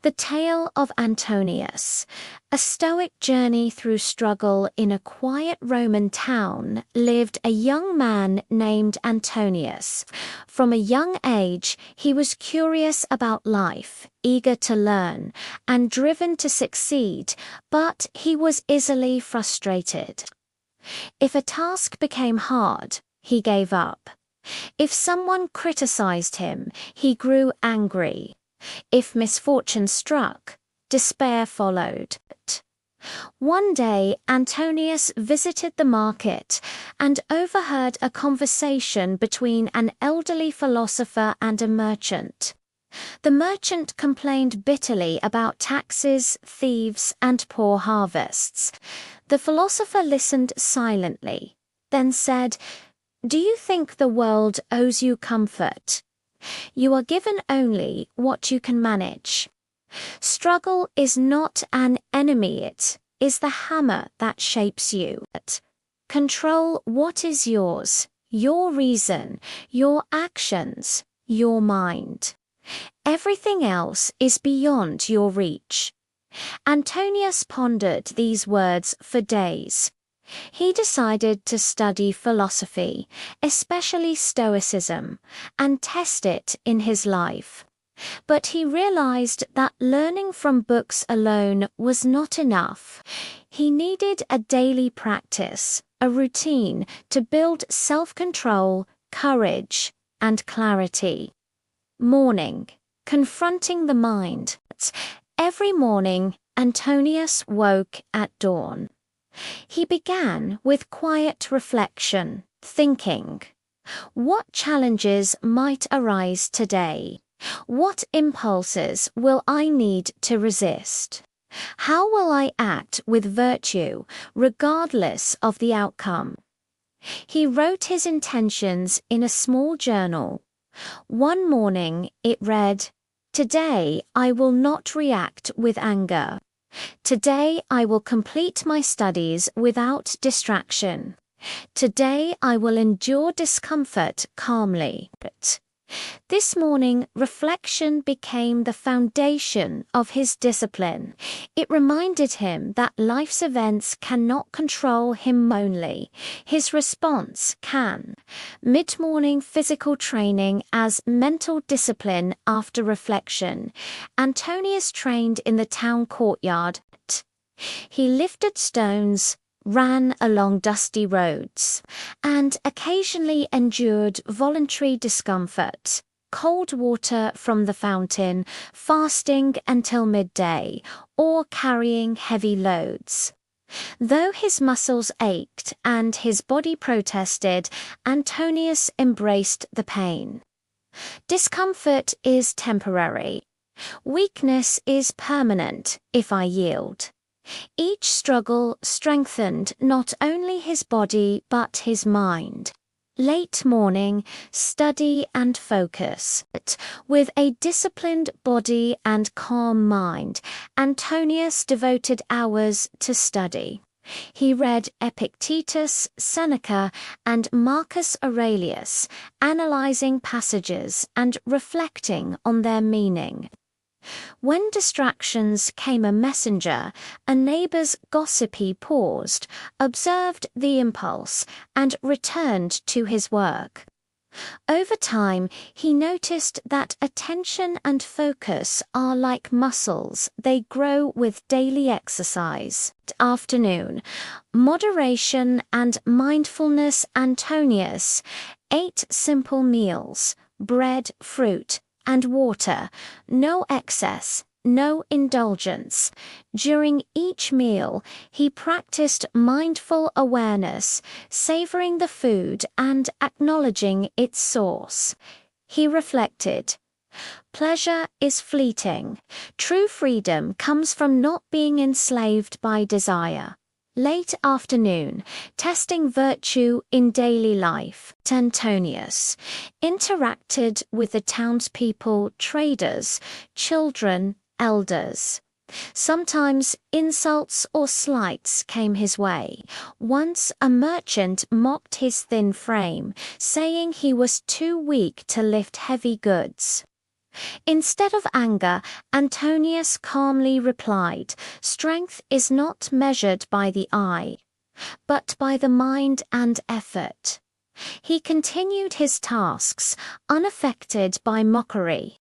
The Tale of Antonius. A Stoic journey through struggle in a quiet Roman town lived a young man named Antonius. From a young age, he was curious about life, eager to learn, and driven to succeed, but he was easily frustrated. If a task became hard, he gave up. If someone criticized him, he grew angry. If misfortune struck, despair followed. One day, Antonius visited the market and overheard a conversation between an elderly philosopher and a merchant. The merchant complained bitterly about taxes, thieves, and poor harvests. The philosopher listened silently, then said, "Do you think the world owes you comfort? You are given only what you can manage. Struggle is not an enemy, it is the hammer that shapes you. Control what is yours, your reason, your actions, your mind. Everything else is beyond your reach." Antonius pondered these words for days. He decided to study philosophy, especially Stoicism, and test it in his life. But he realized that learning from books alone was not enough. He needed a daily practice, a routine to build self-control, courage, and clarity. Morning. Confronting the mind. Every morning, Antonius woke at dawn. He began with quiet reflection, thinking, what challenges might arise today? What impulses will I need to resist? How will I act with virtue, regardless of the outcome? He wrote his intentions in a small journal. One morning it read, "Today I will not react with anger. Today I will complete my studies without distraction. Today I will endure discomfort calmly." This morning, reflection became the foundation of his discipline. It reminded him that life's events cannot control him only. His response can. Mid-morning physical training as mental discipline after reflection. Antonius trained in the town courtyard. He lifted stones, ran along dusty roads, and occasionally endured voluntary discomfort, cold water from the fountain, fasting until midday, or carrying heavy loads. Though his muscles ached and his body protested, Antonius embraced the pain. Discomfort is temporary. Weakness is permanent if I yield. Each struggle strengthened not only his body but his mind. Late morning, study and focus. With a disciplined body and calm mind, Antonius devoted hours to study. He read Epictetus, Seneca, and Marcus Aurelius, analyzing passages and reflecting on their meaning. When distractions came a messenger, a neighbor's gossipy paused, observed the impulse, and returned to his work. Over time, he noticed that attention and focus are like muscles, they grow with daily exercise. Afternoon, moderation and mindfulness. Antonius ate simple meals, bread, fruit, and water, no excess, no indulgence. During each meal, he practiced mindful awareness, savoring the food and acknowledging its source. He reflected, "Pleasure is fleeting. True freedom comes from not being enslaved by desire." Late afternoon, testing virtue in daily life. Antonius interacted with the townspeople, traders, children, elders. Sometimes insults or slights came his way. Once a merchant mocked his thin frame, saying he was too weak to lift heavy goods. Instead of anger, Antonius calmly replied, "Strength is not measured by the eye, but by the mind and effort." He continued his tasks, unaffected by mockery.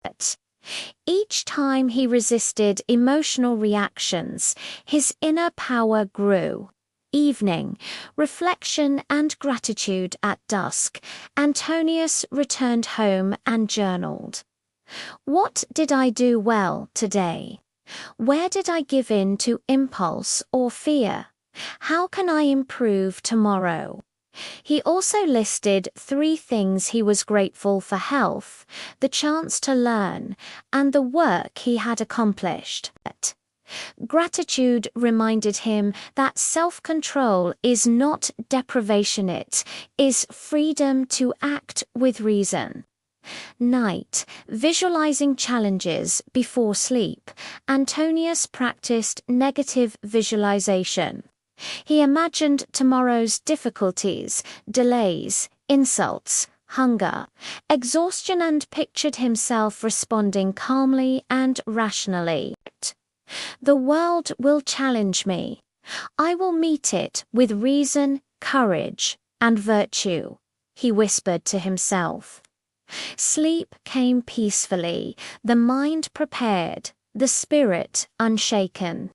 Each time he resisted emotional reactions, his inner power grew. Evening, reflection and gratitude at dusk, Antonius returned home and journaled. What did I do well today? Where did I give in to impulse or fear? How can I improve tomorrow? He also listed 3 things he was grateful for: health, the chance to learn, and the work he had accomplished. Gratitude reminded him that self-control is not deprivation, it is freedom to act with reason. Night, visualizing challenges before sleep, Antonius practiced negative visualization. He imagined tomorrow's difficulties, delays, insults, hunger, exhaustion, and pictured himself responding calmly and rationally. The world will challenge me. I will meet it with reason, courage, and virtue, he whispered to himself. Sleep came peacefully, the mind prepared, the spirit unshaken.